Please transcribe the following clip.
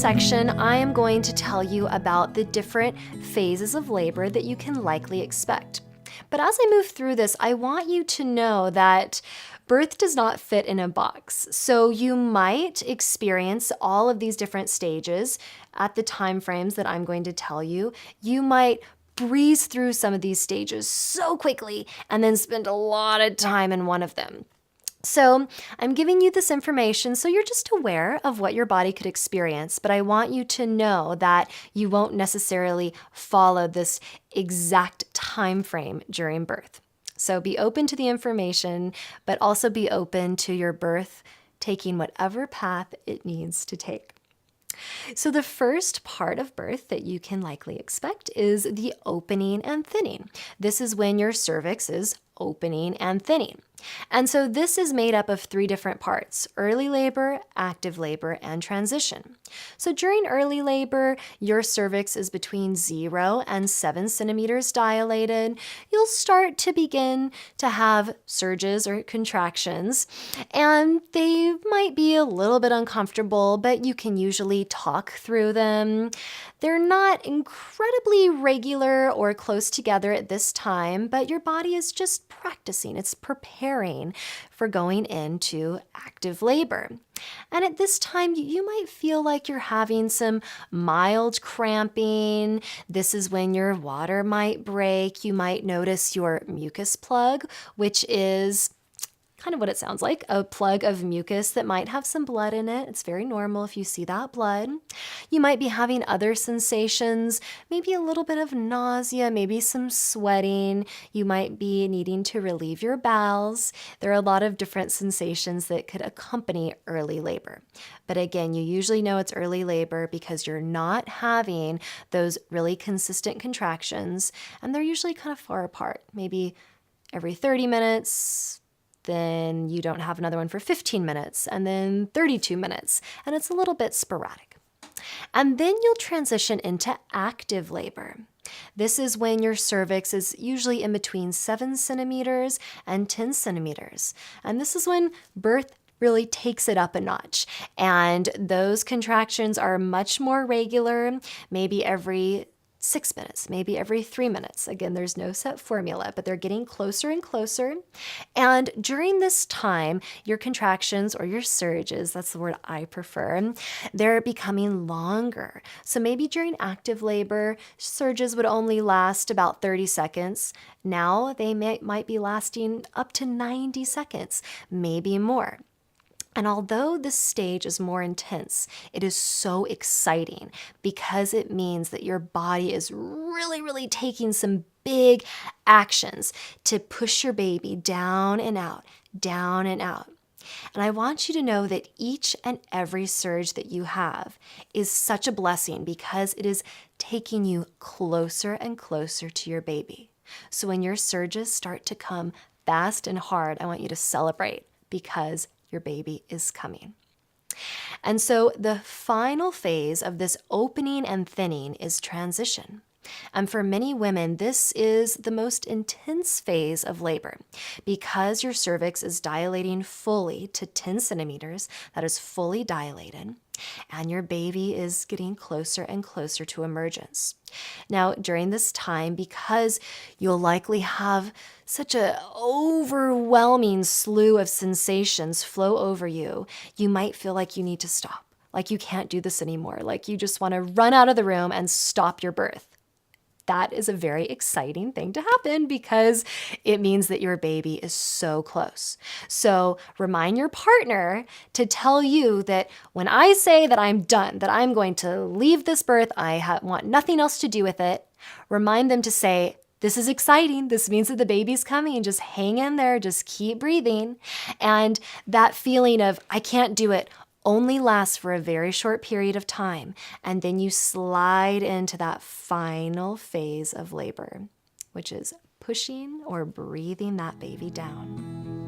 section, I am going to tell you about the different phases of labor that you can likely expect. But as I move through this, I want you to know that birth does not fit in a box. So you might experience all of these different stages at the time frames that I'm going to tell you. You might breeze through some of these stages so quickly and then spend a lot of time in one of them. So I'm giving you this information so you're just aware of what your body could experience, but I want you to know that you won't necessarily follow this exact time frame during birth. So be open to the information, but also be open to your birth taking whatever path it needs to take. So the first part of birth that you can likely expect is the opening and thinning. This is when your cervix is opening and thinning. And so this is made up of 3 different parts: early labor, active labor, and transition. So during early labor, your cervix is between 0 and 7 centimeters dilated. You'll start to begin to have surges or contractions, and they might be a little bit uncomfortable, but you can usually talk through them. They're not incredibly regular or close together at this time, but your body is just practicing. It's preparing for going into active labor. And at this time, you might feel like you're having some mild cramping. This is when your water might break. You might notice your mucus plug, which is kind of what it sounds like, a plug of mucus that might have some blood in it. It's very normal if you see that blood. You might be having other sensations, maybe a little bit of nausea, maybe some sweating. You might be needing to relieve your bowels. There are a lot of different sensations that could accompany early labor. But again, you usually know it's early labor because you're not having those really consistent contractions, and they're usually kind of far apart, maybe every 30 minutes, then you don't have another one for 15 minutes, and then 32 minutes, and it's a little bit sporadic. And then you'll transition into active labor. This is when your cervix is usually in between 7 centimeters and 10 centimeters. And this is when birth really takes it up a notch. And those contractions are much more regular, maybe every 6 minutes, maybe every 3 minutes. Again, there's no set formula, but they're getting closer and closer. And during this time, your contractions or your surges, that's the word I prefer, they're becoming longer. So maybe during active labor, surges would only last about 30 seconds. Now they might be lasting up to 90 seconds, maybe more. And although this stage is more intense, it is so exciting because it means that your body is really taking some big actions to push your baby down and out, down and out. And I want you to know that each and every surge that you have is such a blessing because it is taking you closer and closer to your baby. So when your surges start to come fast and hard, I want you to celebrate because your baby is coming. And so the final phase of this opening and thinning is transition. And for many women, this is the most intense phase of labor because your cervix is dilating fully to 10 centimeters, that is fully dilated, and your baby is getting closer and closer to emergence. Now, during this time, because you'll likely have such an overwhelming slew of sensations flow over you, you might feel like you need to stop, like you can't do this anymore, like you just want to run out of the room and stop your birth. That is a very exciting thing to happen because it means that your baby is so close. So remind your partner to tell you that when I say that I'm done, that I'm going to leave this birth, I want nothing else to do with it, remind them to say, this is exciting. This means that the baby's coming. Just hang in there. Just keep breathing. And that feeling of, I can't do it, only lasts for a very short period of time, and then you slide into that final phase of labor, which is pushing or breathing that baby down.